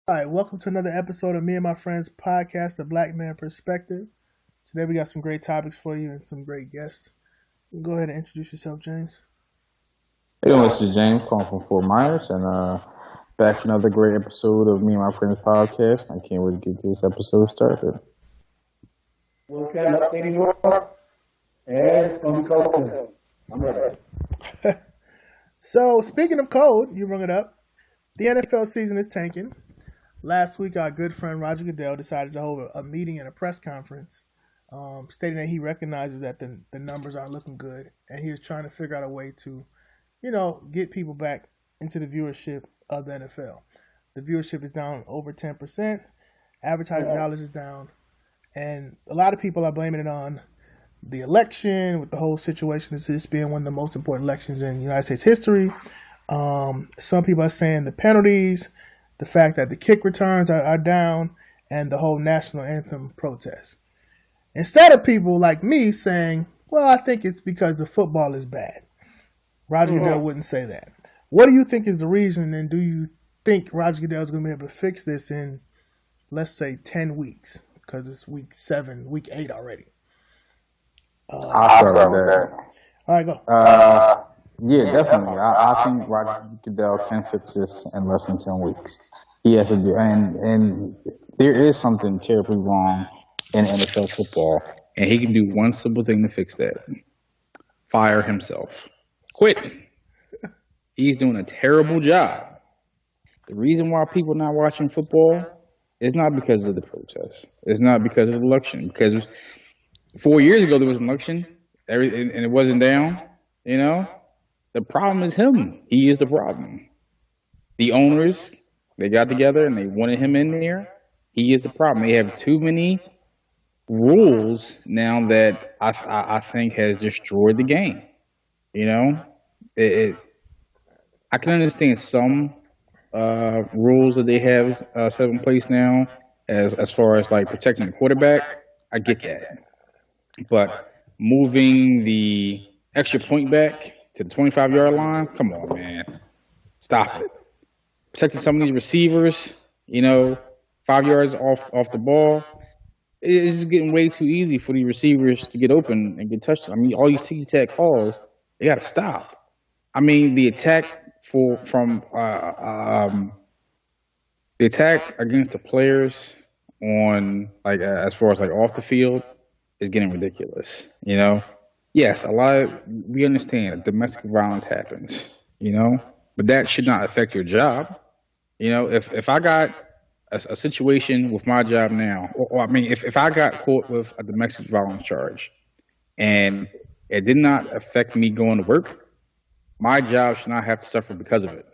All right, welcome to another episode of Me and My Friends podcast, The Black Man Perspective. Today we got some great topics for you and some great guests. Go ahead and introduce yourself, James. Hey, this is James calling from Fort Myers, and back for another great episode of Me and My Friends podcast. I can't wait to get this episode started. We'll kind of updating you and it's going to be cold. I'm ready. So, speaking of cold, you bring it up. The NFL season is tanking. Last week, our good friend Roger Goodell decided to hold a meeting and a press conference, stating that he recognizes that the numbers aren't looking good, and he is trying to figure out a way to, get people back into the viewership of the NFL. The viewership is down over 10%. Advertising dollars is down, and a lot of people are blaming it on the election, with the whole situation as this being one of the most important elections in United States history. Some people are saying the penalties, the fact that the kick returns are down, and the whole national anthem protest. Instead of people like me saying, well, I think it's because the football is bad. Roger Goodell wouldn't say that. What do you think is the reason, and do you think Roger Goodell is going to be able to fix this in, let's say, 10 weeks? Because it's week 7, week 8 already. I'll start with that. All right, go. Yeah, definitely. I think Roger Goodell can fix this in less than 10 weeks. He has to do, and there is something terribly wrong in NFL football, and he can do one simple thing to fix that: fire himself, quit. He's doing a terrible job. The reason why people are not watching football is not because of the protests. It's not because of the election. Because 4 years ago there was an election, and it wasn't down. The problem is him. He is the problem. The owners, they got together and they wanted him in there. He is the problem. They have too many rules now that I think has destroyed the game. I can understand some rules that they have set in place now, as far as like protecting the quarterback. I get that, but moving the extra point back to the 25-yard line, come on, man, stop it. Protecting some of these receivers, 5 yards off the ball, it's just getting way too easy for these receivers to get open and get touched. I mean, all these ticky-tack calls, they got to stop. I mean, the attack the attack against the players on as far as off the field is getting ridiculous. Yes, we understand domestic violence happens. But that should not affect your job. If I got a situation with my job now, if I got caught with a domestic violence charge and it did not affect me going to work, my job should not have to suffer because of it.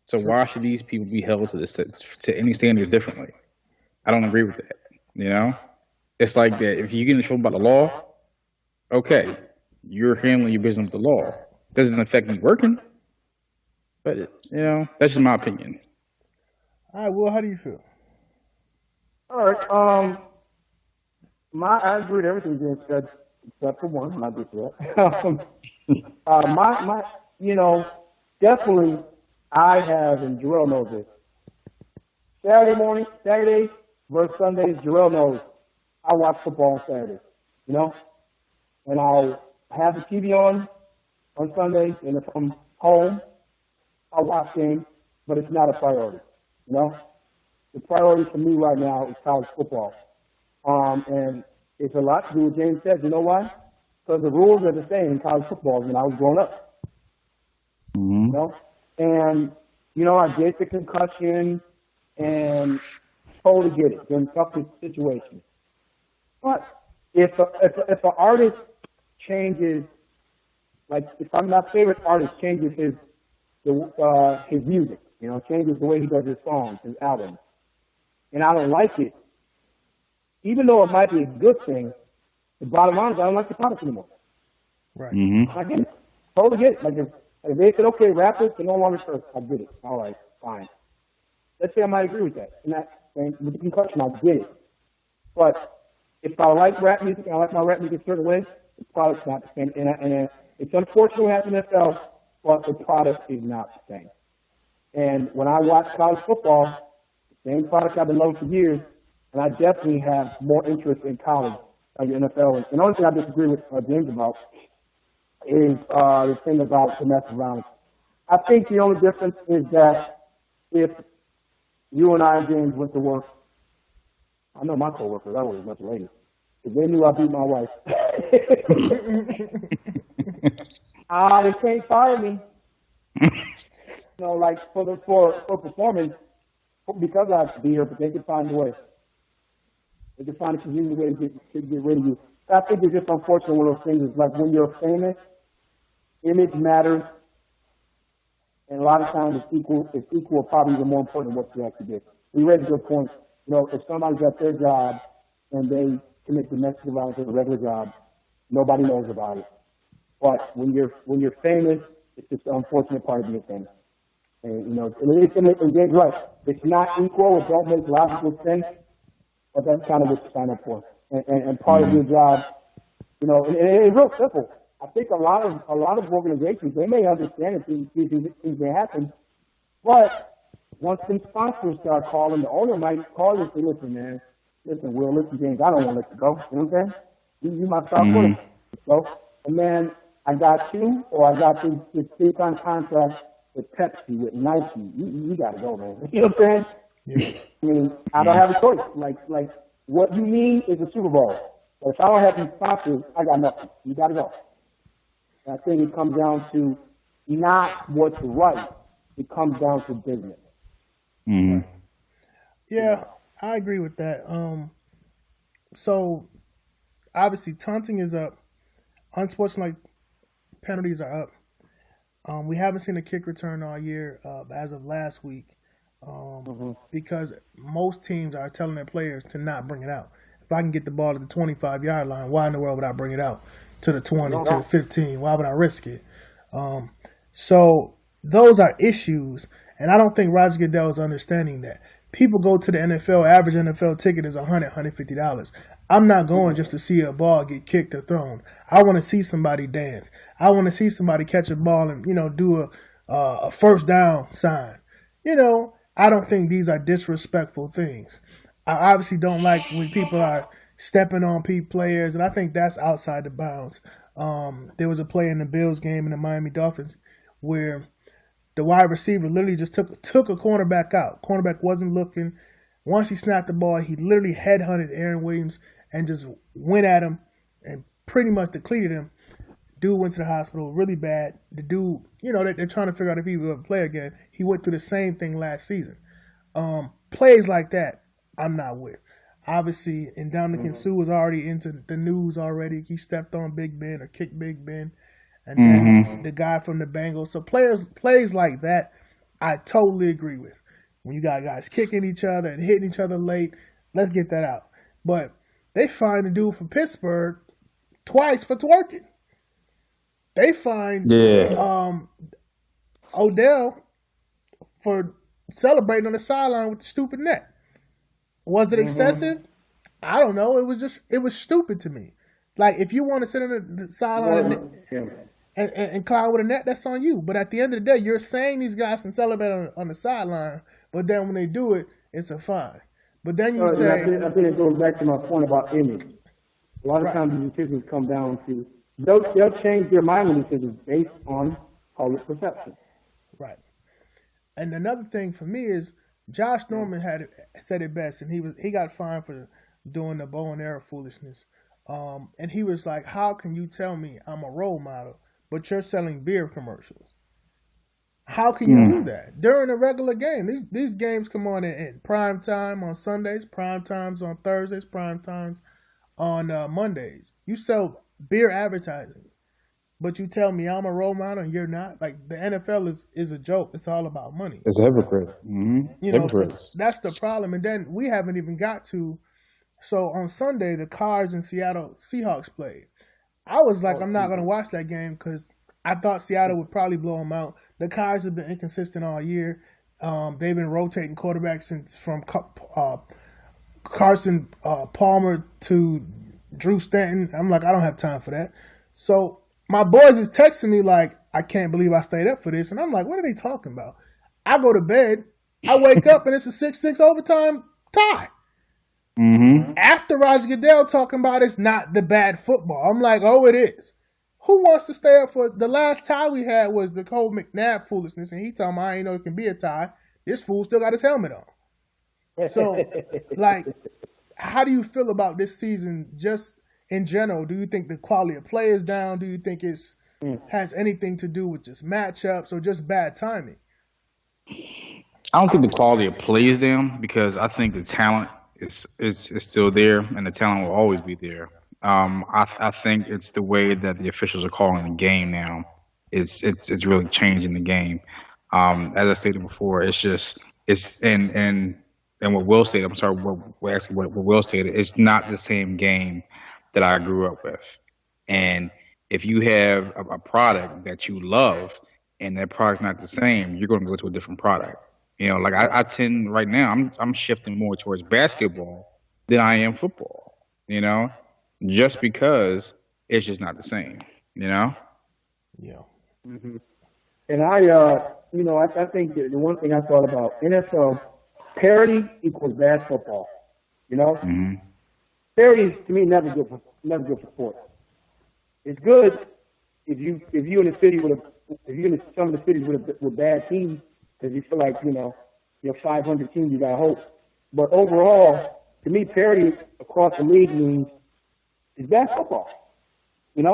So why should these people be held to any standard differently? I don't agree with that. It's like that. If you get in trouble by the law, okay, you're handling your business with the law. It doesn't affect me working, but that's just my opinion. All right, Will, how do you feel? All right. I agree with everything James said, except for one. I'm not good for that. Definitely, I have, and Jarrell knows this. Saturdays versus Sundays, Jarrell knows I watch football on Saturdays, and I'll have the TV on Sundays, and if I'm home, I'll watch games, but it's not a priority, The priority for me right now is college football. And it's a lot to do with what James said. You know why? Because the rules are the same in college football when I was growing up. Mm-hmm. And, I get the concussion and totally get it. They're in tough situations. But if an artist changes, like if my favorite artist changes his music, changes the way he does his songs, his albums, and I don't like it, even though it might be a good thing, the bottom line is I don't like the product anymore. Right. Mm-hmm. I get it. Totally get it. Like if they said, okay, rappers can no longer curse, I get it. All right, fine. Let's say I might agree with that. And with the concussion, I get it. But if I like rap music, I like my rap music a certain way, the product's not the same. And it's unfortunate what happened in the NFL, but the product is not the same. And when I watch college football, Same product I've been loving for years, and I definitely have more interest in college than the NFL. And the only thing I disagree with James about is the thing about domestic violence. I think the only difference is that if you and I, James, went to work, I know my coworkers, I was a bunch of ladies. If they knew I beat my wife, they can't fire me. Like for performance, because I have to be here, but they can find a way. They can find a convenient way to get rid of you. I think it's just unfortunate one of those things is like when you're famous, image matters, and a lot of times it's equal, probably even more important than what you actually did. You raised a good point. If somebody's at their job and they commit domestic violence at a regular job, nobody knows about it. But when you're famous, it's just an unfortunate part of being famous. And James right. It's not equal. It don't make logical sense, but that's kind of what you sign up for. And part of your job, and it's real simple. I think a lot of organizations, they may understand that these things may happen, but once some sponsors start calling, the owner might call and say, listen, Will, James, I don't want to let you go. You know what I'm saying? You my star player. So, and then I got you, or I got this big-time contract with Pepsi, with Nike. You got to go, man. You know what I'm saying? Yeah. I mean, I don't have a choice. Like what you need is a Super Bowl. But if I don't have these sponsors, I got nothing. You got to go. I think it comes down to not what's right. It comes down to business. Mm-hmm. Yeah, I agree with that. So obviously taunting is up. Unsportsmanlike penalties are up. We haven't seen a kick return all year as of last week because most teams are telling their players to not bring it out. If I can get the ball at the 25-yard line, why in the world would I bring it out to the 20, to the 15? Why would I risk it? So those are issues, and I don't think Roger Goodell is understanding that. People go to the NFL, average NFL ticket is $100, $150. I'm not going just to see a ball get kicked or thrown. I want to see somebody dance. I want to see somebody catch a ball and, do a first down sign. I don't think these are disrespectful things. I obviously don't like when people are stepping on players, and I think that's outside the bounds. There was a play in the Bills game in the Miami Dolphins where the wide receiver literally just took a cornerback out. Cornerback wasn't looking. Once he snapped the ball, he literally headhunted Aaron Williams and just went at him and pretty much depleted him. Dude went to the hospital really bad. The dude, they're trying to figure out if he will play again. He went through the same thing last season. Plays like that, I'm not with. Obviously, Ndamukong Suh was already into the news already. He stepped on Big Ben or kicked Big Ben. And then the guy from the Bengals. So plays like that, I totally agree with. When you got guys kicking each other and hitting each other late, let's get that out. But they fined the dude from Pittsburgh twice for twerking. They fined Odell for celebrating on the sideline with the stupid net. Was it excessive? I don't know. It was stupid to me. Like, if you want to sit on the sideline and clown with a net, that's on you. But at the end of the day, you're saying these guys can celebrate on the sideline, but then when they do it, it's a fine. But then you say... I think it goes back to my point about image. A lot of times these decisions come down to... They'll change their mind on decisions based on public perception. Right. And another thing for me is Josh Norman said it best, and he got fined for doing the bow and arrow foolishness. And he was like, how can you tell me I'm a role model, but you're selling beer commercials? How can you do that? During a regular game, these games come on in prime time on Sundays, prime times on Thursdays, prime times on Mondays. You sell beer advertising, but you tell me I'm a role model and you're not? Like, the NFL is a joke. It's all about money. It's a hypocrite. Mm-hmm. So that's the problem. And then we haven't even got to... So on Sunday, the Cards and Seattle Seahawks played. I was like, I'm not going to watch that game because I thought Seattle would probably blow them out. The Cards have been inconsistent all year. They've been rotating quarterbacks from Carson Palmer to Drew Stanton. I'm like, I don't have time for that. So my boys is texting me like, I can't believe I stayed up for this. And I'm like, what are they talking about? I go to bed I wake up and it's a 6-6 overtime tie. Mm-hmm. After Roger Goodell talking about it's not the bad football, I'm like, oh, it is. Who wants to stay up for the last tie we had was the Cole McNabb foolishness, and he told me I ain't know it can be a tie. This fool still got his helmet on. So, like, how do you feel about this season just in general? Do you think the quality of play is down? Do you think it's has anything to do with just matchups or just bad timing? I don't think the quality of play is down because I think the talent is still there and the talent will always be there. I think it's the way that the officials are calling the game now. It's really changing the game. As I stated before, it's just it's and what Will stated. I'm sorry, what Will stated. It's not the same game that I grew up with. And if you have a product that you love and that product not the same, you're going to go to a different product. Like I tend right now, I'm shifting more towards basketball than I am football. Just because it's just not the same. Yeah. Mm-hmm. And I think the one thing I thought about NFL parity equals bad football. Mm-hmm. Parity is to me never good for sports. It's good if you in a city in some of the cities with bad teams because you feel like your 500 teams you got hope. But overall, to me, parity across the league means it's bad football. When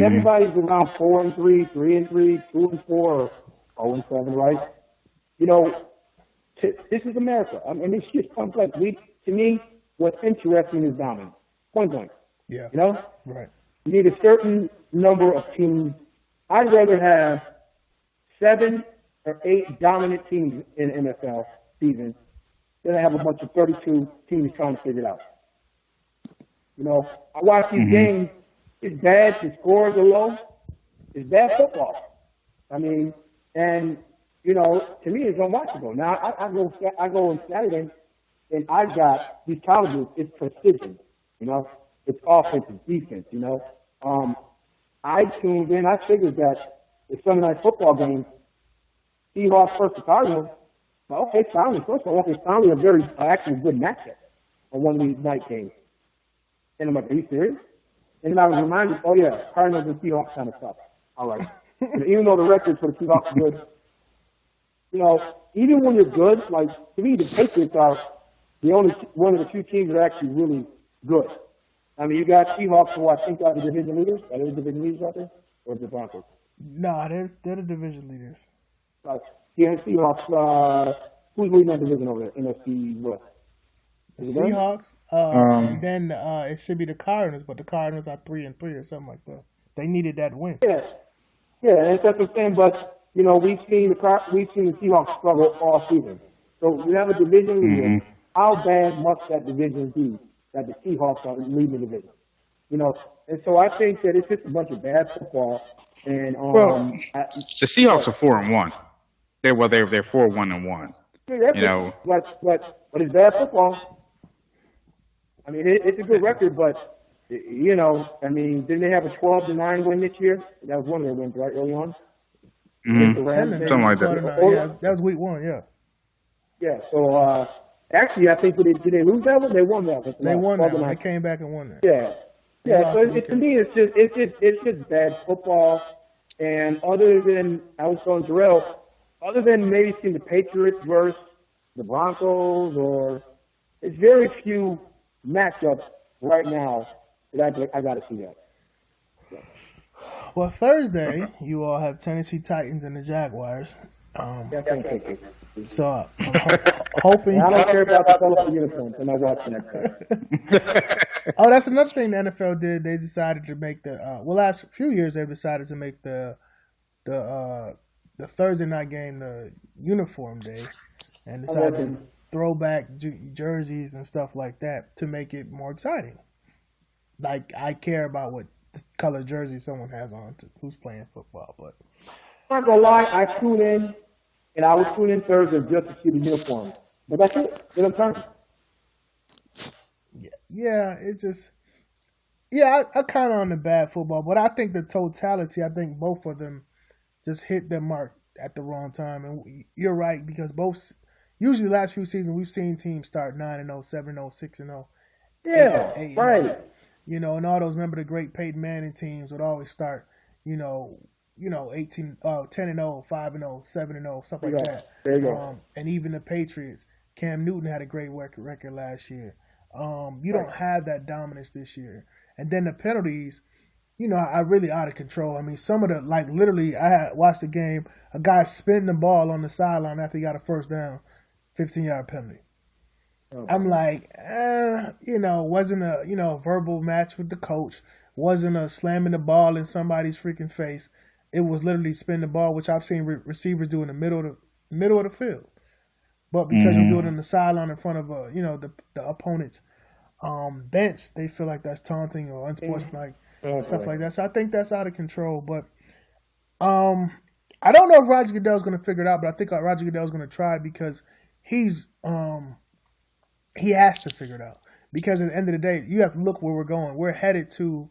everybody's around 4-3, 3-3, 2-4, or 0-7, right? This is America. I mean, it's just complex. To me, what's interesting is dominance. Point blank. Yeah. Right. You need a certain number of teams. I'd rather have 7 or 8 dominant teams in NFL season than I have a bunch of 32 teams trying to figure it out. I watch these games. It's bad. The scores are low. It's bad football. I mean, and to me, it's unwatchable. Now, I go on Saturday, and I've got these colleges. It's precision. It's offense, it's defense. I tuned in. I figured that the Sunday night football game, Seahawks versus Cardinals. Well, okay, finally, first of all, it's finally a very actually good matchup on one of these night games. And I'm like, are you serious? And then I was reminded, oh yeah, Cardinals and Seahawks kind of suck. All right. Even though the records for the Seahawks are good, even when you're good, like to me, the Patriots are the only one of the few teams that are actually really good. I mean, you got Seahawks who I think are the division leaders. Are they the division leaders out there? Or the Broncos? No, they're the division leaders. Yeah, Seahawks. Who's leading that division over there? NFC West. The Seahawks. And then it should be the Cardinals, but the Cardinals are 3-3 or something like that. They needed that win. Yeah, that's what I'm saying. But we've seen the Seahawks struggle all season. So we have a division leader. How bad must that division be that the Seahawks are leading the division? And so I think that it's just a bunch of bad football. And the Seahawks are 4-1. They're 4-1-1. But it's bad football. I mean, it's a good record, but I mean, didn't they have a 12-9 win this year? That was one of their wins, right, early on. Something like that. Yeah, that was week 1. Yeah. Yeah. So actually, I think did they lose that one? They won that one. They won that one. They came back and won that. Yeah. Yeah. So to me, it's just bad football. And other than I was telling Jarrell, other than maybe seeing the Patriots versus the Broncos, or it's very few matchups right now that I got to see that. So. Well, Thursday you all have Tennessee Titans and the Jaguars. So I'm hoping. I don't care about the colorful uniforms. I'm not watching that. Oh, that's another thing the NFL did. They decided to make the last few years they've decided to make the Thursday night game the uniform day, and decided to throw back jerseys and stuff like that to make it more exciting. Like I care about what color jersey someone has on who's playing football, but I'm not gonna lie, I tune in, and I would tune in Thursday just to see the uniform. But that's it. Then I'm turning. Yeah, it's just I kind of on the bad football, but I think the totality, I think both of them just hit their mark at the wrong time. And you're right, because usually the last few seasons we've seen teams start 9-0, 7-0, 6-0, Yeah, 8-0. right. And all those, remember the great Peyton Manning teams would always start, 10-0, 5-0, 7-0, stuff like that. There you go. And even the Patriots, Cam Newton had a great record last year. You don't have that dominance this year. And then the penalties, are really out of control. I mean, some of the, literally, I had watched the game, a guy spinning the ball on the sideline after he got a first down, 15-yard penalty. Okay. I'm like, wasn't a, verbal match with the coach, wasn't a slamming the ball in somebody's freaking face. It was literally spin the ball, which I've seen receivers do in the middle of the field. But because you do it on the sideline in front of the opponent's bench, they feel like that's taunting or unsportsmanlike, stuff like that. So I think that's out of control. But I don't know if Roger Goodell's going to figure it out, but I think Roger Goodell's going to try, because he has to figure it out. Because at the end of the day, you have to look where we're going. We're headed to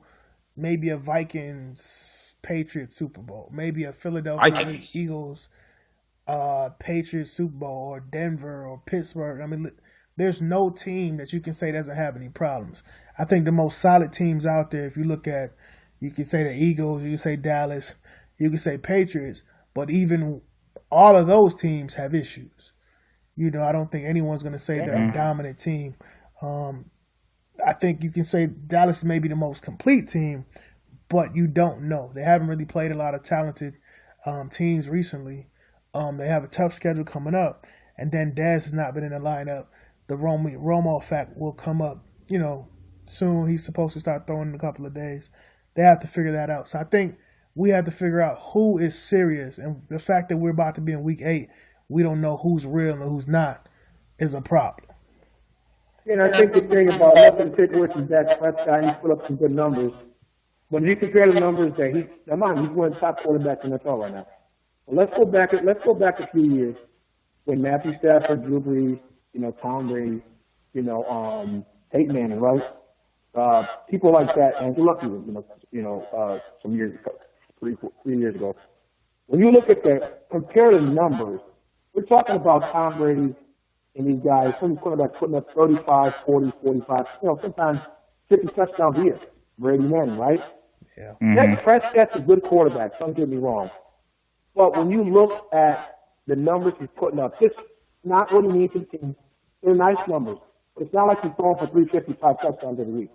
maybe a Vikings-Patriots Super Bowl, maybe a Philadelphia Eagles Patriots Super Bowl, or Denver or Pittsburgh. I mean, there's no team that you can say doesn't have any problems. I think the most solid teams out there, if you look at, you can say the Eagles, you can say Dallas, you can say Patriots, but even all of those teams have issues. I don't think anyone's going to say they're a dominant team. I think you can say Dallas may be the most complete team, but you don't know. They haven't really played a lot of talented teams recently. They have a tough schedule coming up, and then Dez has not been in the lineup. The Romo effect will come up, soon. He's supposed to start throwing in a couple of days. They have to figure that out. So I think we have to figure out who is serious, and the fact that we're about to be in week 8, we don't know who's real and who's not, is a problem. And I think the thing about nothing to take away from Dak Prescott, he put up some good numbers. When you compare the numbers that he's one of the top quarterbacks in the NFL right now. Let's go back a few years when Matthew Stafford, Drew Brees, Tom Brady, Peyton Manning, right? People like that, Andrew Luck, some years ago, 3 years ago. When you look at the comparative numbers, we're talking about Tom Brady and these guys, some quarterbacks putting up 35, 40, 45, sometimes 50 touchdowns a year. Brady Manning, right? Yeah. Dak Prescott's a good quarterback, don't get me wrong. But when you look at the numbers he's putting up, just not what he needs to team. They're nice numbers. But it's not like he's throwing for 355 touchdowns every week,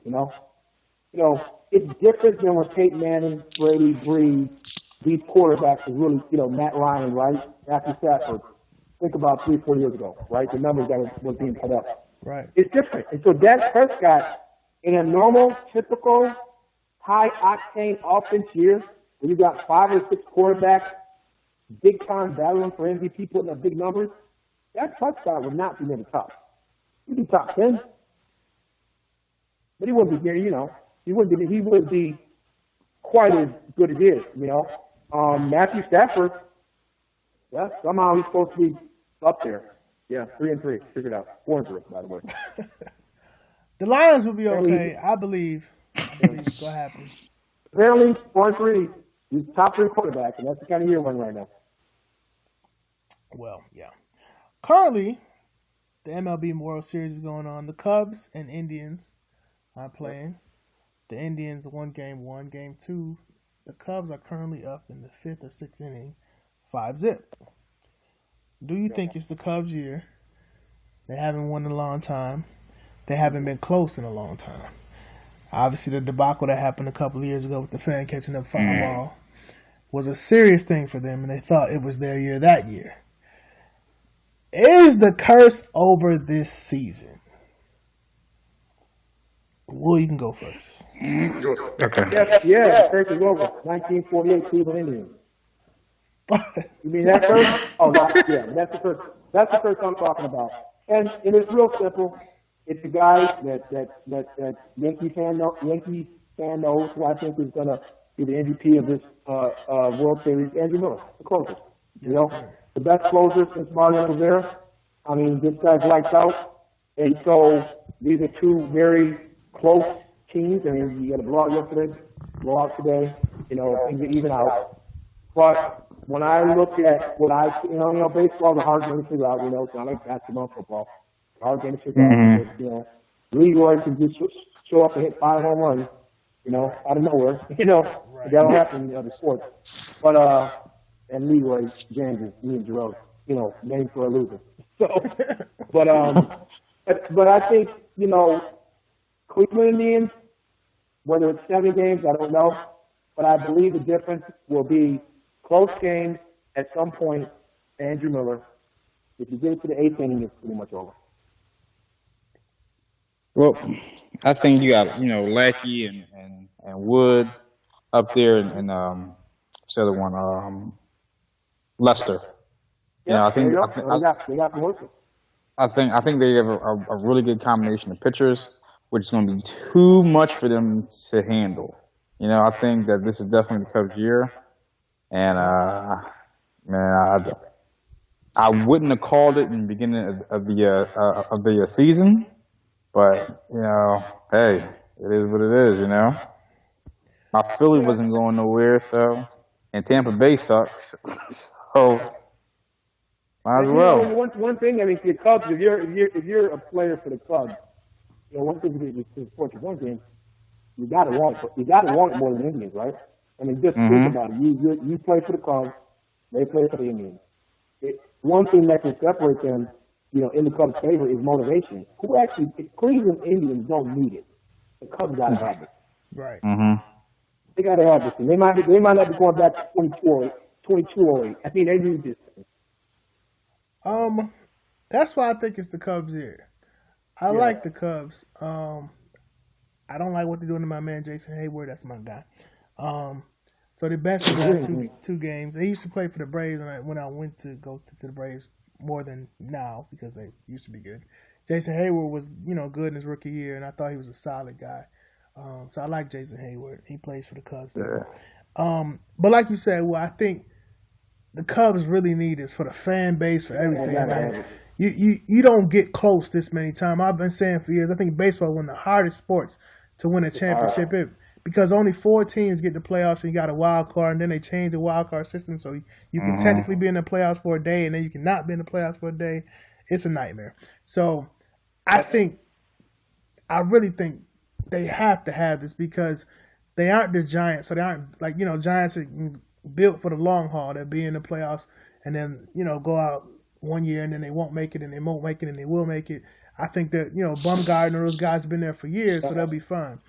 It's different than when Peyton Manning, Brady, Brees, these quarterbacks are really, Matt Ryan, right? Matthew Stafford. Think about 3-4 years ago, right? The numbers that was being put up. Right. It's different. And so Dak Prescott, in a normal, typical, high-octane offense year, where you got 5 or 6 quarterbacks, big-time battling for MVP, putting up big numbers, Dak Prescott would not be near the top. He'd be top 10. But he wouldn't be near, he wouldn't be quite as good as he is, Matthew Stafford, yeah, somehow he's supposed to be up there. Yeah, 3-3. Figure it out. 4-3, by the way. The Lions will be okay. I believe it's going to happen. Apparently, 4-3. He's top 3 quarterback, and that's the kind of year we're in right now. Well, yeah. Currently, the MLB World Series is going on. The Cubs and Indians are playing. The Indians won game 1, game 2. The Cubs are currently up in the 5th or 6th inning, 5-0. Do you think it's the Cubs' year? They haven't won in a long time. They haven't been close in a long time. Obviously, the debacle that happened a couple of years ago with the fan catching up foul ball was a serious thing for them, and they thought it was their year that year. Is the curse over this season? Will, you can go first. Okay. Yeah, the curse is over. 1948 Cleveland Indians. You mean that curse? Oh, yeah, that's the curse. That's the curse I'm talking about. And it's real simple. It's a guy that Yankee fan knows, who I think is going to be the MVP of this World Series, Andrew Miller, the closer. The best closer since Mario Rivera. I mean, this guy's lights out. And so these are two very close teams. I mean, you got a blowout yesterday, blowout today, things are even out. But when I look at what baseball is a hard game to figure out. It's not like basketball, football. It's a hard game to figure out because, Leroy can just show up and hit 5 home runs, out of nowhere. Right. That don't happen in other sports. But, and Leroy James is me and Jerome, named for a loser. So, but I think, Cleveland Indians, whether it's 7 games, I don't know. But I believe the difference will be close games at some point. Andrew Miller, if you get it to the 8th inning, it's pretty much over. Well, I think you got Lackey and Wood up there, and what's the other one? Lester. Yeah, I think they got the work. I think they have a really good combination of pitchers, which is going to be too much for them to handle. I think that this is definitely the Cubs' year, and man, I wouldn't have called it in the beginning of the season, but hey, it is what it is. My Philly wasn't going nowhere, and Tampa Bay sucks, so might as well. One thing, for the Cubs, if you're a player for the Cubs, one thing to support your one game. You gotta want it more than Indians, right? Just think about it. You play for the Cubs, they play for the Indians. One thing that can separate them, in the Cubs' favor is motivation. Cleveland Indians don't need it. The Cubs gotta have it. Right. Mm-hmm. They gotta have this thing. They might not be going back to 2208. They need this thing. That's why I think it's the Cubs here. I like the Cubs. I don't like what they're doing to my man Jason Hayward. That's my guy. So the best of the last two games. He used to play for the Braves when I went to go to the Braves more than now because they used to be good. Jason Hayward was good in his rookie year, and I thought he was a solid guy. So I like Jason Hayward. He plays for the Cubs. Yeah. But like you said, I think the Cubs really need this for the fan base, for everything. Man. You don't get close this many times. I've been saying for years, I think baseball is one of the hardest sports to win a championship because only 4 teams get the playoffs and you got a wild card, and then they change the wild card system so you can technically be in the playoffs for a day and then you cannot be in the playoffs for a day. It's a nightmare. So I really think they have to have this because they aren't the Giants. So they aren't like, Giants are built for the long haul. They'll be in the playoffs and then, go out one year and then they won't make it and they won't make it and they will make it. I think that, Bumgarner, those guys have been there for years, so they'll be fine.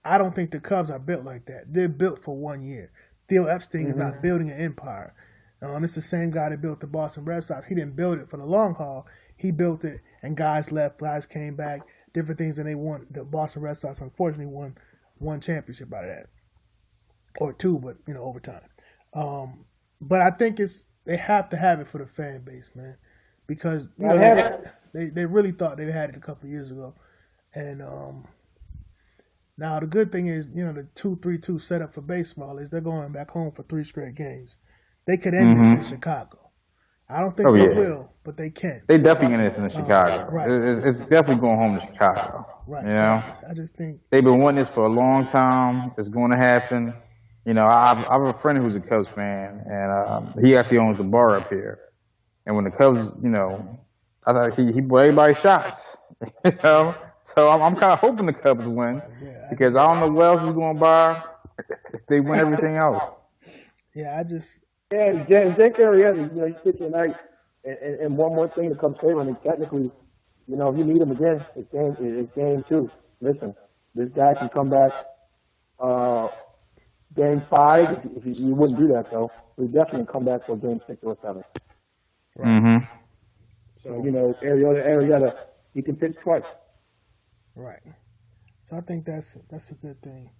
I don't think the Cubs are built like that. They're built for 1 year. Theo Epstein is not building an empire. It's the same guy that built the Boston Red Sox. He didn't build it for the long haul. He built it, and guys left, guys came back, different things, and they won. The Boston Red Sox, unfortunately, won one championship out of that. Or 2, but, over time. But I think they have to have it for the fan base, man. Because they really thought they had it a couple of years ago. And now the good thing is, the 2-3-2 setup for baseball is they're going back home for 3 straight games. They could end this in Chicago. I don't think they will, but they can. They definitely end this in Chicago. Right. It's definitely going home to Chicago. Right. So I just think they've been wanting this for a long time. It's going to happen. I have a friend who's a Cubs fan, and he actually owns the bar up here. And when the Cubs, I thought he bought everybody shots, So I'm kind of hoping the Cubs win because I don't know what else is going by if they win everything else. Yeah, Jake Arrieta, he's pitching tonight. And one more thing to come favor, technically, if you need him again, it's game 2. Listen, this guy can come back game 5. If you wouldn't do that, though, we definitely come back for game 6 or 7. Right. Mm-hmm. So, Arrieta, he can pitch twice. Right. So I think that's a good thing.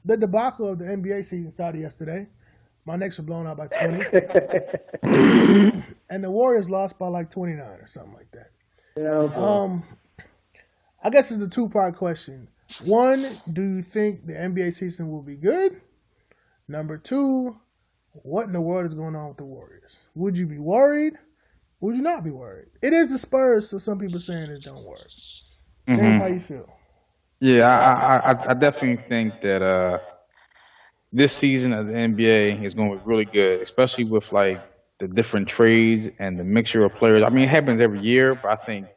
The debacle of the NBA season started yesterday. My Knicks were blown out by 20. And the Warriors lost by like 29 or something like that. Yeah, I guess it's a 2-part question. 1, do you think the NBA season will be good? Number 2, what in the world is going on with the Warriors? Would you be worried? Would you not be worried? It is the Spurs, so some people saying it don't work. James, how you feel? Yeah, I definitely think that this season of the NBA is going to be really good, especially with like the different trades and the mixture of players. I mean, it happens every year, but I think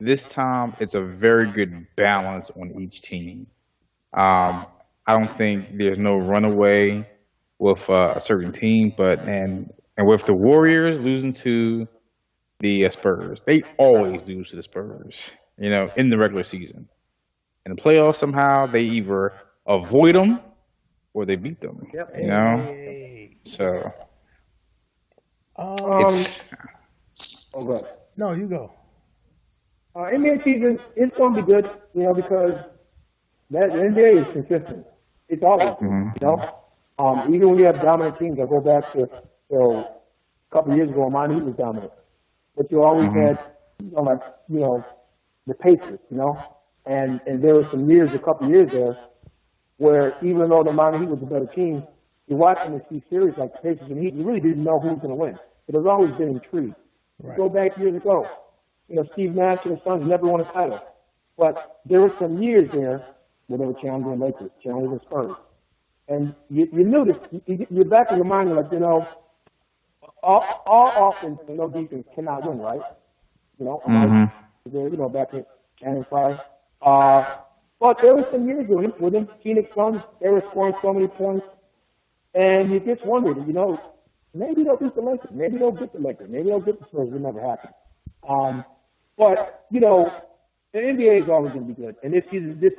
this time it's a very good balance on each team. Um, I don't think there's no runaway with a certain team, but and with the Warriors losing to the Spurs, they always lose to the Spurs. You know, in the regular season, in the playoffs somehow they either avoid them or they beat them. Yep. You know, Hey. so Um, Um, it's oh, good. no, you go. NBA season, it's going to be good, because the NBA is consistent. It's always good. Even when you have dominant teams, I go back to, a couple of years ago, Miami Heat was dominant. But you always had, the Pacers, and there were some years, a couple of years there, where even though the Miami Heat was a better team, you're watching the series like the Pacers and Heat, you really didn't know who was going to win. It has always been intrigued. Right. Go back years ago, Steve Nash and the Suns never won a title. But there were some years there where they were challenging the Lakers, challenging the Spurs. And you knew this, you're back in your mind, you're like, all offense and no defense cannot win, right? Back in Shannon Fry. But there were some years with them Phoenix Suns, they were scoring so many points. And you just wondered, maybe they'll beat the Lakers, maybe they'll get the Lakers, maybe they'll get the Spurs. It never happened. But the NBA is always going to be good, and this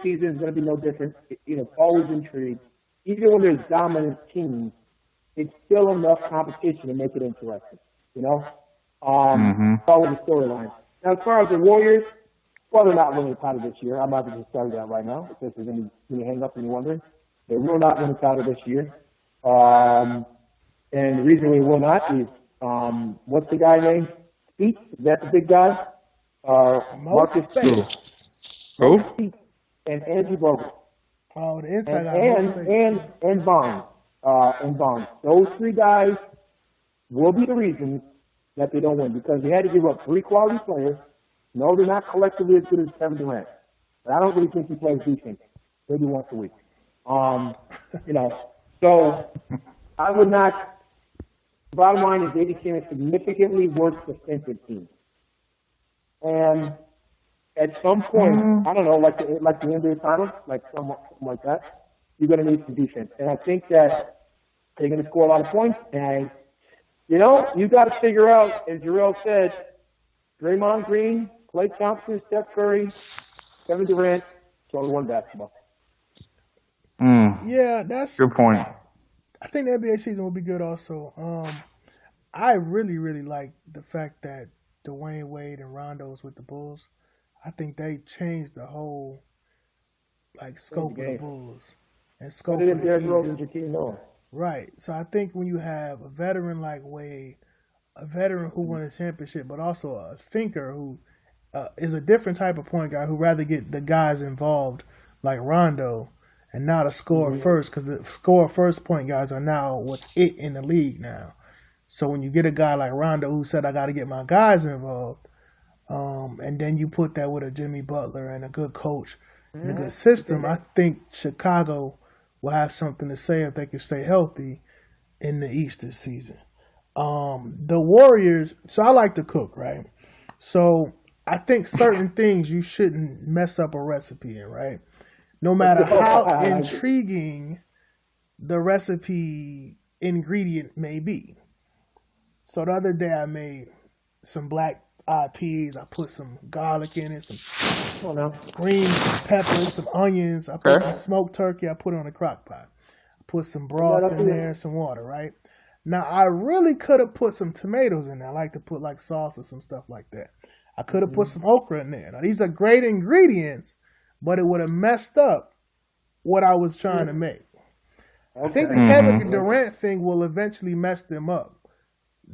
season is going to be no different. It's always intrigued. Even when there's dominant teams, it's still enough competition to make it interesting. It's always a storyline. Now, as far as the Warriors, well, they're not winning the title this year. I'm not going to tell you that right now, if there's any hang up and you're wondering. They will not win the title this year. And the reason we will not is, what's the guy named? Speak? Is that the big guy? Marcus Speaks. who? And Andrew Bogut. Oh, the inside guy. And Bonds. And Bonds. Those three guys will be the reason that they don't win, because they had to give up 3 quality players. No, they're not collectively as good as Kevin Durant. But I don't really think he plays defense. Maybe once a week. So I would not. Bottom line is they became a significantly worse defensive team. And at some point, I don't know, like the NBA Finals, something like that, you're going to need some defense. And I think that they're going to score a lot of points. And, you got to figure out, as Jarrell said, Draymond Green, Klay Thompson, Steph Curry, Kevin Durant, it's only one basketball. Yeah, that's Good point. I think the NBA season will be good also. I really, really like the fact that Dwayne Wade and Rondo's with the Bulls. I think they changed the whole scope of the Bulls and scope Put it of in the Derrick East. Rose and Jakeem Noah. Right. So I think when you have a veteran like Wade, a veteran who won a championship, but also a thinker who is a different type of point guard who rather get the guys involved like Rondo and not a score first, because the score first point guys are now what's it in the league now. So when you get a guy like Rondo who said, I got to get my guys involved, and then you put that with a Jimmy Butler and a good coach and a good system, I think Chicago will have something to say if they can stay healthy in the East this season. The Warriors, so I like to cook, right? So I think certain things you shouldn't mess up a recipe in, right? No matter how intriguing the recipe ingredient may be. So the other day I made some black eyed peas. I put some garlic in it, some green peppers, some onions. I put some smoked turkey. I put it on a crock pot. I put some broth in there, some water, right? Now, I really could have put some tomatoes in there. I like to put sauce or some stuff like that. I could have put some okra in there. Now, these are great ingredients, but it would have messed up what I was trying to make. I think the Kevin Durant thing will eventually mess them up.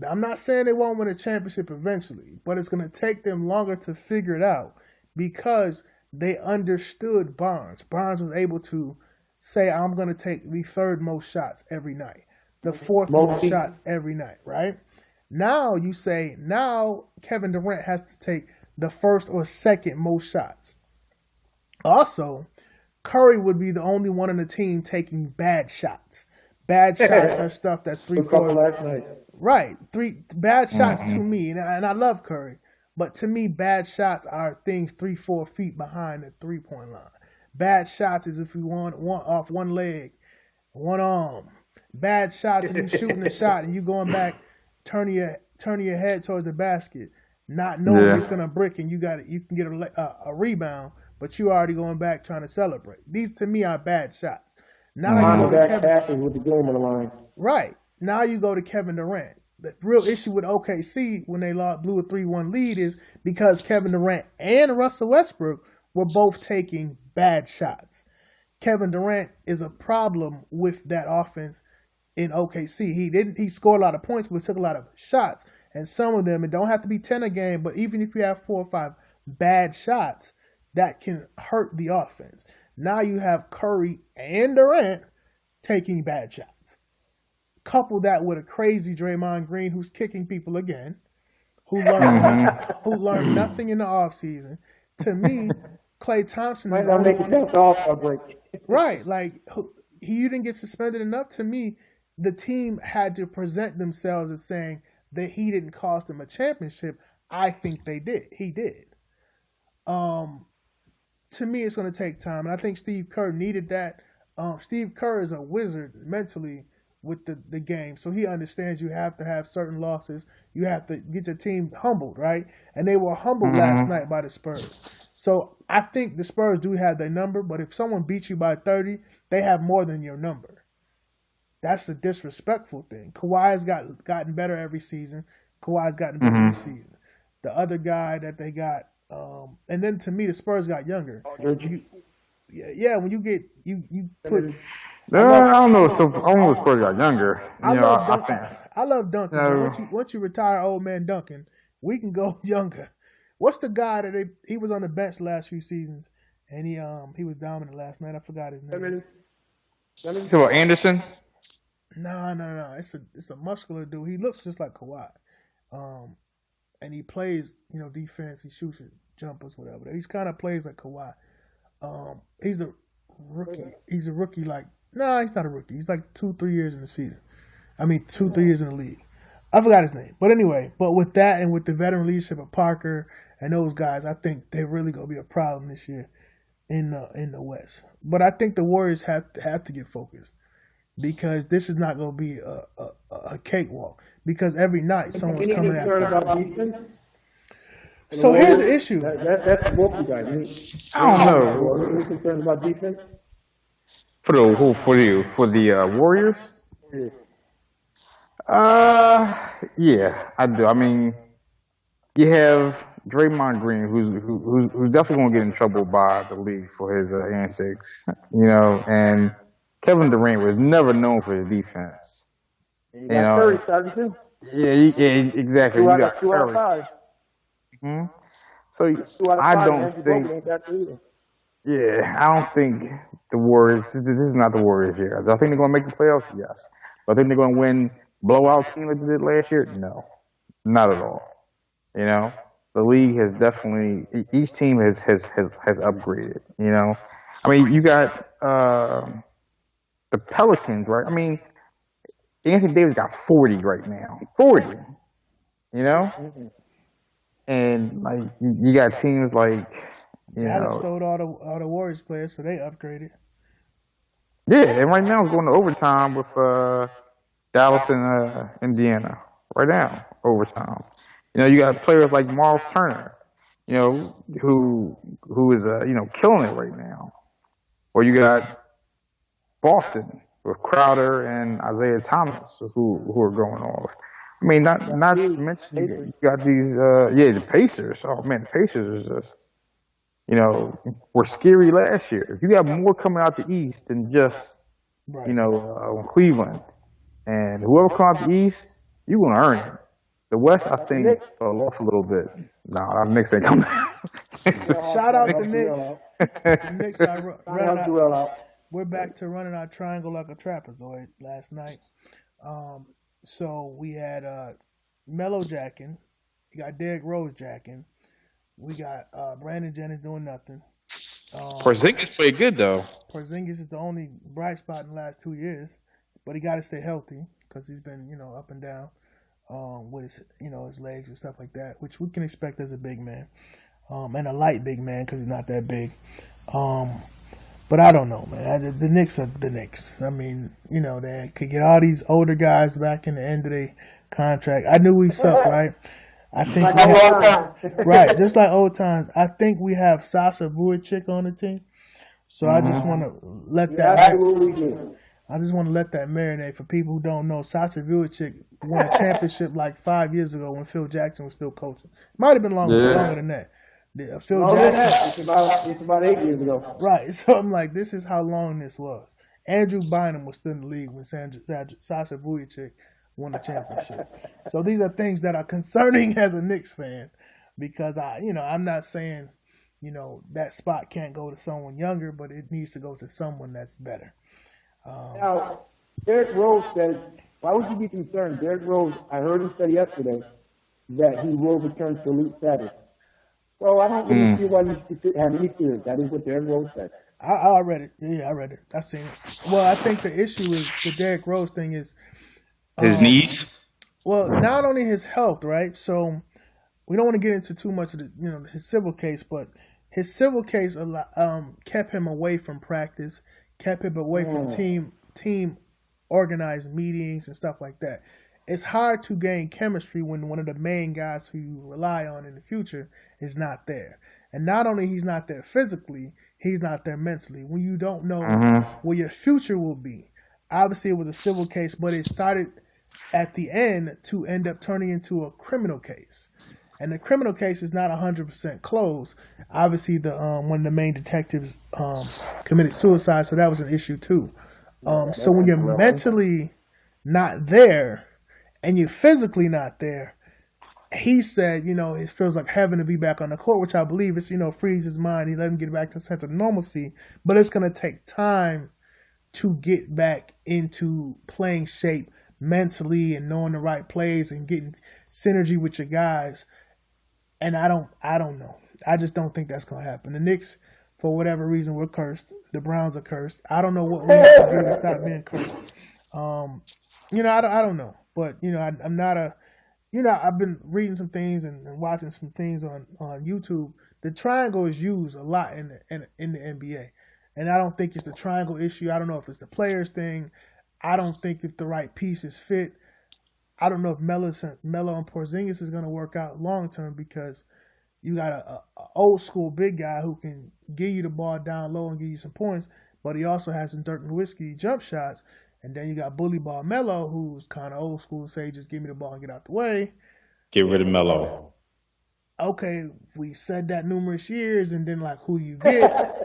I'm not saying they won't win a championship eventually, but it's going to take them longer to figure it out because they understood Barnes. Barnes was able to say, I'm going to take the third most shots every night, the fourth most shots every night, right? Now you say, now Kevin Durant has to take the first or second most shots. Also, Curry would be the only one on the team taking bad shots. Bad shots are stuff that's A couple 3-4. last night. Right, three bad shots to Mm-hmm. me, and I love Curry, but to me, bad shots are things 3-4 feet behind the 3-point line. Bad shots is if you want off one leg, one arm. Bad shots if you shooting a shot and you going back, turning your head towards the basket, not knowing it's gonna brick and you can get a rebound, but you already going back trying to celebrate. These to me are bad shots. Now you Behind go the to back Kevin. passes with the game on the line. Right. Now you go to Kevin Durant. The real issue with OKC when they blew a 3-1 lead is because Kevin Durant and Russell Westbrook were both taking bad shots. Kevin Durant is a problem with that offense in OKC. He scored a lot of points, but took a lot of shots. And some of them, it don't have to be 10 a game, but even if you have 4 or 5 bad shots, that can hurt the offense. Now you have Curry and Durant taking bad shots. Couple that with a crazy Draymond Green who's kicking people again, who learned nothing in the offseason. To me, Klay Thompson Might is not only make one. it off a break. Right, like he didn't get suspended enough. To me, the team had to present themselves as saying that he didn't cost them a championship. I think they did. He did. To me, it's going to take time, and I think Steve Kerr needed that. Steve Kerr is a wizard mentally with the game, so he understands you have to have certain losses. You have to get your team humbled, right? And they were humbled last night by the Spurs. So I think the Spurs do have their number, but if someone beats you by 30, they have more than your number. That's a disrespectful thing. Kawhi's gotten better every season. Kawhi's gotten better every season. The other guy that they got, and then to me, the Spurs got younger. Yeah, when you get you put. I don't know. So I don't know if Spurs got younger. I I love Duncan. No. Once you retire old man Duncan, we can go younger. What's the guy that he was on the bench last few seasons and he was dominant last night? I forgot his name. think about Anderson. No. It's a muscular dude. He looks just like Kawhi. And he plays, defense. He shoots jumpers, whatever. He's kind of plays like Kawhi. He's a rookie. He's a rookie. He's not a rookie. He's like 2-3 years in the season. 2-3 years in the league. I forgot his name. But anyway, with that and with the veteran leadership of Parker and those guys, I think they're really gonna be a problem this year in the West. But I think the Warriors have to get focused because this is not gonna be a cakewalk. Because every night someone's coming after. About defense? So here's the issue. That's both you guys. I don't know. Any concerns about defense? For the Warriors. Yeah, I do. You have Draymond Green, who's definitely going to get in trouble by the league for his antics, and Kevin Durant was never known for his defense. You got Curry starting too. Yeah, exactly. You got two out of Curry. five. So 2 out of I 5. don't Andrew think. Bogut ain't that good either. Yeah, I don't think the Warriors. This is not the Warriors year. I think they're going to make the playoffs. Yes, but I think they're going to win blowout team like they did last year. No, not at all. The league has definitely. Each team has upgraded. You got the Pelicans, right? Anthony Davis got 40 right now. 40. And you got teams like. Dallas stole all the Warriors players, so they upgraded. Yeah, and right now it's going to overtime with Dallas and Indiana. Right now, overtime. You got players like Miles Turner, who is killing it right now. Or you got Boston with Crowder and Isaiah Thomas who are going off. Not to mention you got these the Pacers. Oh man, the Pacers are just. Were scary last year. If you got more coming out the East than just, Cleveland, and whoever comes out the East, you're going to earn it. The West, I think, fell off a little bit. No, the Knicks ain't coming out. Shout out to Knicks. The Knicks are running out. We're back to running our triangle like a trapezoid last night. So we had Melo jacking. We got Derrick Rose jacking. We got Brandon Jennings doing nothing. Porzingis played good though. Porzingis is the only bright spot in the last 2 years, but he got to stay healthy because he's been up and down with his legs and stuff like that, which we can expect as a big man and a light big man because he's not that big. But I don't know, man. The Knicks are the Knicks. I mean, they could get all these older guys back in the end of their contract. I knew we sucked, right? I think right, just like old times. I think we have Sasha Vujacic on the team, so I just want to let that. I just want to let that marinate for people who don't know. Sasha Vujacic won a championship like 5 years ago when Phil Jackson was still coaching. Might have been longer than that. Phil Jackson. It's about 8 years ago. Right. So I'm like, this is how long this was. Andrew Bynum was still in the league when Sasha Vujacic won the championship. So these are things that are concerning as a Knicks fan because I'm not saying, that spot can't go to someone younger, but it needs to go to someone that's better. Now, Derrick Rose said, why would you be concerned? Derrick Rose, I heard him say yesterday that he will return to elite status. Well, I don't really see why you should have any fears. That is what Derrick Rose said. I read it. Yeah, I read it. I seen it. Well, I think the issue is the Derrick Rose thing is his knees. Well, not only his health, right? So we don't want to get into too much of his civil case, but his civil case kept him away from practice, kept him away from team organized meetings and stuff like that. It's hard to gain chemistry when one of the main guys who you rely on in the future is not there. And not only he's not there physically, he's not there mentally. When you don't know where your future will be. Obviously, it was a civil case, but it started at the end to end up turning into a criminal case. And the criminal case is not 100% closed. Obviously, one of the main detectives committed suicide, so that was an issue too. So when you're mentally not there and you're physically not there, he said, it feels like heaven to be back on the court, which I believe is, frees his mind. He let him get back to a sense of normalcy, but it's going to take time to get back into playing shape mentally and knowing the right plays and getting synergy with your guys. And I don't know. I just don't think that's going to happen. The Knicks, for whatever reason, were cursed. The Browns are cursed. I don't know what we need to do to stop being cursed. I don't know. But, I'm not a... I've been reading some things and watching some things on YouTube. The triangle is used a lot in the NBA. And I don't think it's the triangle issue. I don't know if it's the players thing. I don't think if the right pieces fit. I don't know if Melo and Porzingis is going to work out long term because you got a old school big guy who can give you the ball down low and give you some points, but he also has some Dirk Nowitzki jump shots. And then you got bully ball Melo, who's kind of old school, say just give me the ball and get out the way. Get rid of Melo. Okay, we said that numerous years, and then like who you get,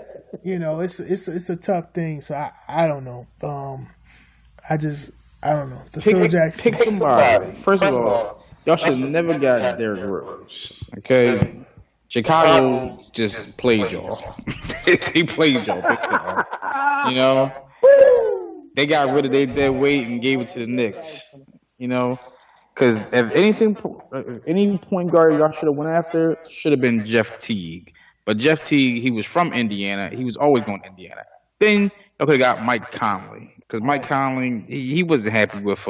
it's a tough thing. So I don't know. I don't know. Phil Jackson. Pick somebody. First of all, y'all should never got Derrick Rose. Okay, Chicago just played y'all. They played y'all big time. They got rid of their dead weight and gave it to the Knicks, because if any point guard y'all should have went after should have been Jeff Teague. But Jeff Teague, he was from Indiana. He was always going to Indiana. Then y'all got Mike Conley, because Mike Conley, he wasn't happy with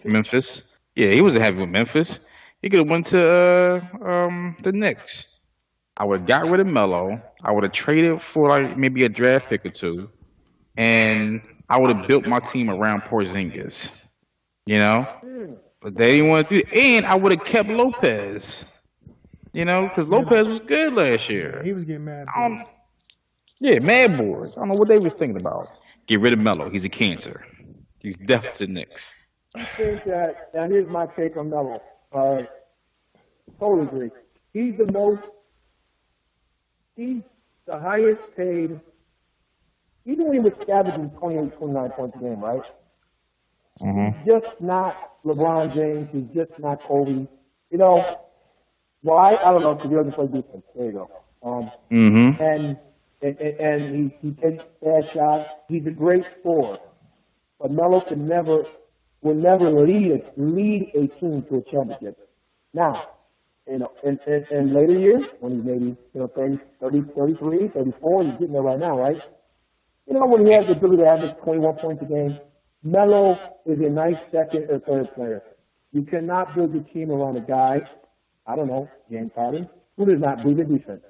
Memphis. Yeah, he wasn't happy with Memphis. He could have went to the Knicks. I would have got rid of Melo. I would have traded for like maybe a draft pick or two, and I would have built my team around Porzingis. But they didn't want to do it. And I would have kept Lopez. Because Lopez was good last year. He was getting mad. Yeah, mad boards. I don't know what they was thinking about. Get rid of Melo. He's a cancer. He's death to the Knicks. I think that, now here's my take on Melo. Totally agree. He's the highest paid, even when he was averaging 28, 29 points a game, right? Mm-hmm. He's just not LeBron James. He's just not Kobe. Why? I don't know, because he doesn't play defense. There you go. And he takes bad shots. He's a great scorer. But Melo will never lead a team to a championship. Now, in later years, when he's maybe 30, 33, 34, he's getting there right now, right? You know, when he has the ability to average 21 points a game, Melo is a nice second or third player. You cannot build your team around a guy, I don't know, James Harden, who does not believe in defense.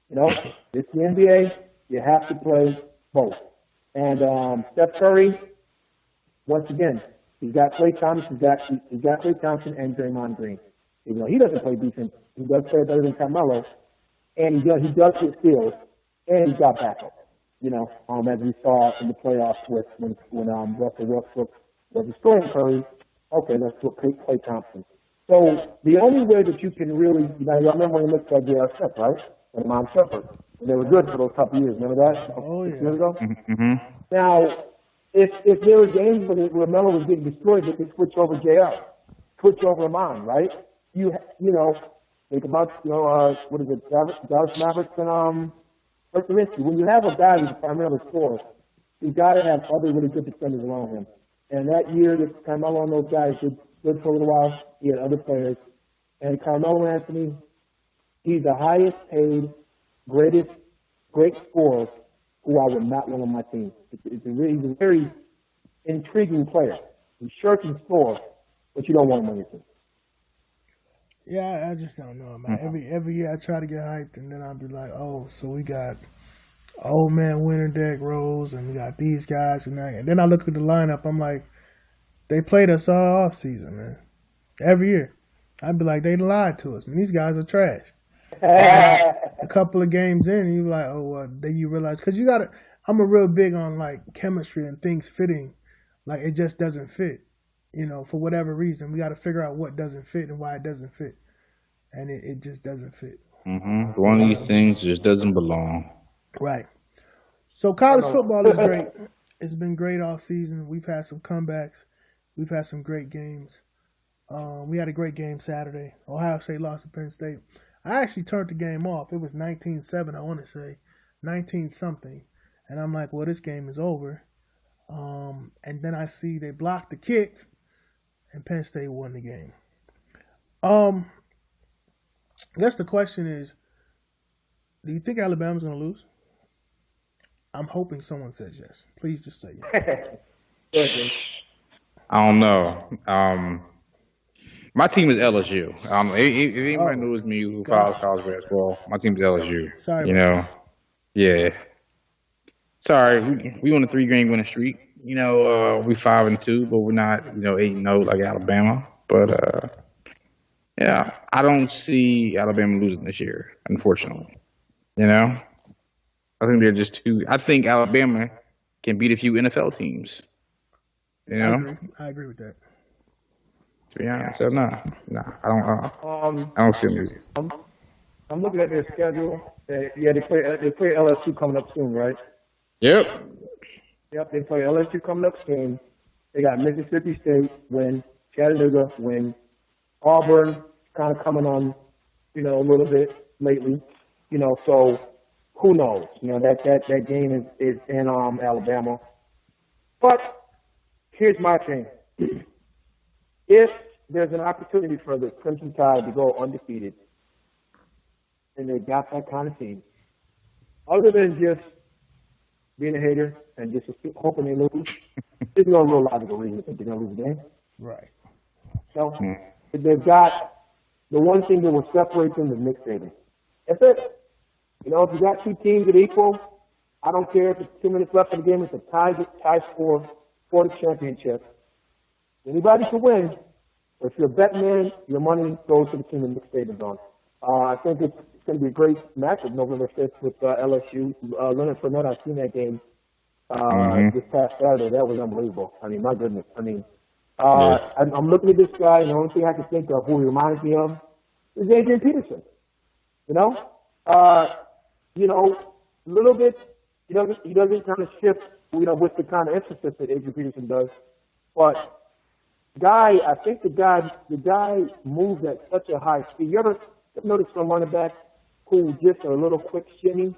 You know, it's the NBA. You have to play both. And Steph Curry, once again, he's got Klay Thompson, he's got Klay Thompson and Draymond Green. You know, he doesn't play defense. He does play better than Carmelo, and he does get steals, and he's got backup. You know, as we saw in the playoffs when Russell Westbrook was destroying Curry. Okay, let's put Klay Thompson. So the only way that you can really, you know, you remember when he looked at J.R. Smith, right? And Mount Shepard. And they were good for those couple years. Remember that? Oh, yeah. 6 years ago? Mm-hmm. Now, if there were games where Melo was getting destroyed, they could switch over JR, switch over Amon, right? You know, think about, you know, what is it, Dallas Mavericks and when you have a guy who's primarily scorer, you've got to have other really good defenders around him. And that year that Carmelo and those guys did good for a little while, he had other players. And Carmelo Anthony, he's the highest paid, great scorer who I would not want on my team. He's a very intriguing player. He sure can score, but you don't want him on your team. Yeah, I just don't know, man. Every year I try to get hyped, and then I'll be like, oh, so we got old man winter Derrick Rose, and we got these guys, and then I look at the lineup. I'm like, they played us all off season, man. Every year, I'd be like, they lied to us. Man, these guys are trash. A couple of games in, you like, oh, well, then you realize because you got to. I'm a real big on like chemistry and things fitting, like it just doesn't fit. You know, for whatever reason, we got to figure out what doesn't fit and why it doesn't fit, and it just doesn't fit. Mm-hmm. One of these things just doesn't belong. Right. So college football is great. It's been great all season. We've had some comebacks. We've had some great games. We had a great game Saturday. Ohio State lost to Penn State. I actually turned the game off. It was 19-7, I want to say. 19-something. And I'm like, well, this game is over. And then I see they blocked the kick, and Penn State won the game. I guess the question is, do you think Alabama's going to lose? I'm hoping someone says yes. Please just say yes. I don't know. My team is LSU. If anybody knows me who follows college basketball, my team is LSU. Sorry. You know, yeah. Sorry, we on a 3-game winning streak. You know, we 5-2, but we're not, 8-0 like Alabama. But yeah, I don't see Alabama losing this year, unfortunately. You know, I think they're just too. I think Alabama can beat a few NFL teams. You know, I agree with that. To be honest, so nah, I don't see them losing. I'm looking at their schedule. Yeah, they play LSU coming up soon, right? Yep, they play LSU coming up soon. They got Mississippi State win, Chattanooga win, Auburn kind of coming on, a little bit lately. So who knows? That game is in Alabama. But here's my thing. If there's an opportunity for the Crimson Tide to go undefeated, and they got that kind of team, other than just being a hater and just hoping they lose, there's no real logical reason to think they're going to lose the game. Right. So they've got the one thing that will separate them is Nick Saban. That's it. If you got two teams that equal, I don't care if it's 2 minutes left in the game, it's a tie score for the championship. Anybody can win. If you're a betting man, your money goes to the team that Nick Saban's on. I think it's going to be a great matchup November 5th with LSU. Leonard Fournette, I've seen that game this past Saturday. That was unbelievable. I mean, my goodness. I mean, I'm looking at this guy, and the only thing I can think of who he reminds me of is Adrian Peterson. A little bit. He doesn't kind of shift, with the kind of emphasis that Adrian Peterson does. But I think the guy moves at such a high speed. You ever notice some running back who just a little quick shimmy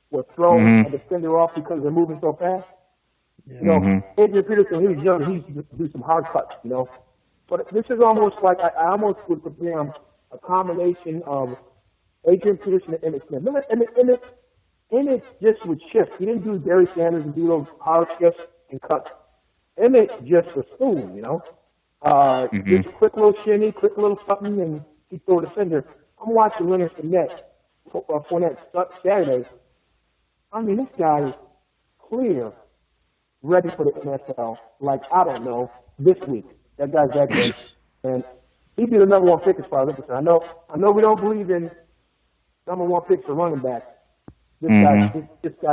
will throw a defender off because they're moving so fast? Yeah. Adrian Peterson, he was young, he used to do some hard cuts, But this is almost like, I almost would compare him a combination of Adrian Peterson and Emmitt Smith. Emmett just would shift. He didn't do Barry Sanders and do those hard shifts and cuts. Emmett just was smooth, just quick little shinny, quick little something, and he threw the defender. I'm watching Leonard Fournette Saturday. I mean, this guy is clear, ready for the NFL. Like, I don't know, this week. That guy's that good. And he'd be the number one pick as far as I'm concerned. I know we don't believe in number one picks for running back. This guy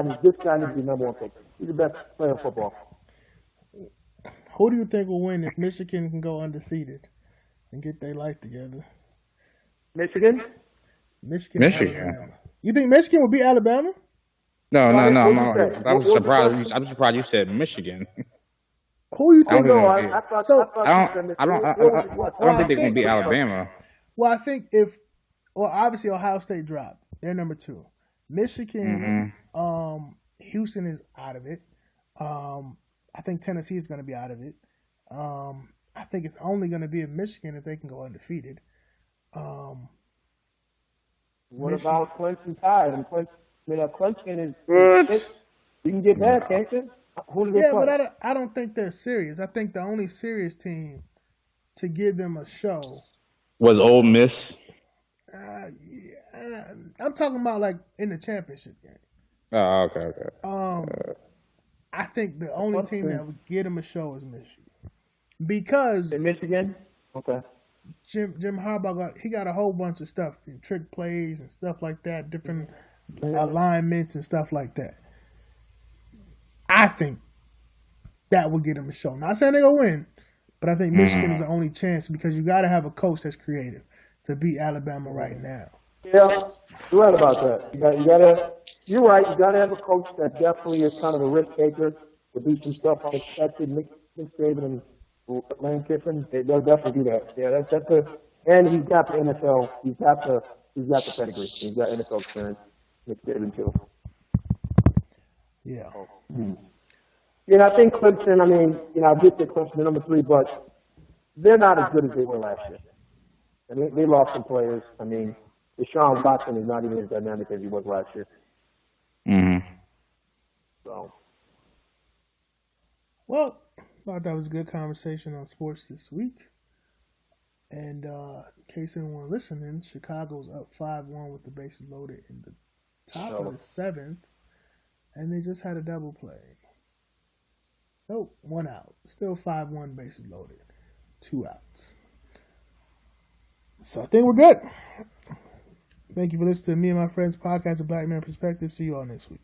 needs to be number one pick. He's the best player in football. Who do you think will win if Michigan can go undefeated and get their life together? Michigan. Alabama. You think Michigan will beat Alabama? No. I'm surprised you said Michigan. Who you think? I don't think they're going to beat Alabama. Well, I think obviously Ohio State dropped. They're number 2. Michigan, Houston is out of it. I think Tennessee is going to be out of it. I think it's only going to be in Michigan if they can go undefeated. What about Clemson Tide? And Clemson is you can get that, can't you? Who do they play? But I don't think they're serious. I think the only serious team to give them a show was Ole Miss. I'm talking about like in the championship game. Oh, okay. I think the only team that would get them a show is Michigan, because in Michigan, okay. Jim Harbaugh got a whole bunch of stuff, trick plays and stuff like that, different alignments and stuff like that. I think that will get them a show. Not saying they're gonna win, but I think Michigan is the only chance because you got to have a coach that's creative to beat Alabama right now. Yeah, you're right about that. You're right. You got to have a coach that definitely is kind of a risk taker to do some stuff unexpected. Nick Saban and Lane Kiffin, they'll definitely do that. Yeah, that's good. And he's got the NFL. He's got the pedigree. He's got NFL experience. Nick Saban too. Yeah. Yeah, I think Clemson. I mean, I get that Clemson are number 3, but they're not as good as they were last year. I mean, they lost some players. I mean, Deshaun Watson is not even as dynamic as he was last year. So. Well, I thought that was a good conversation on sports this week. And in case anyone listening, Chicago's up 5-1 with the bases loaded in the top of the 7th. And they just had a double play. Nope, 1 out. Still 5-1 bases loaded. 2 outs. So I think we're good. Thank you for listening to me and my friends' podcast, A Black Man Perspective. See you all next week.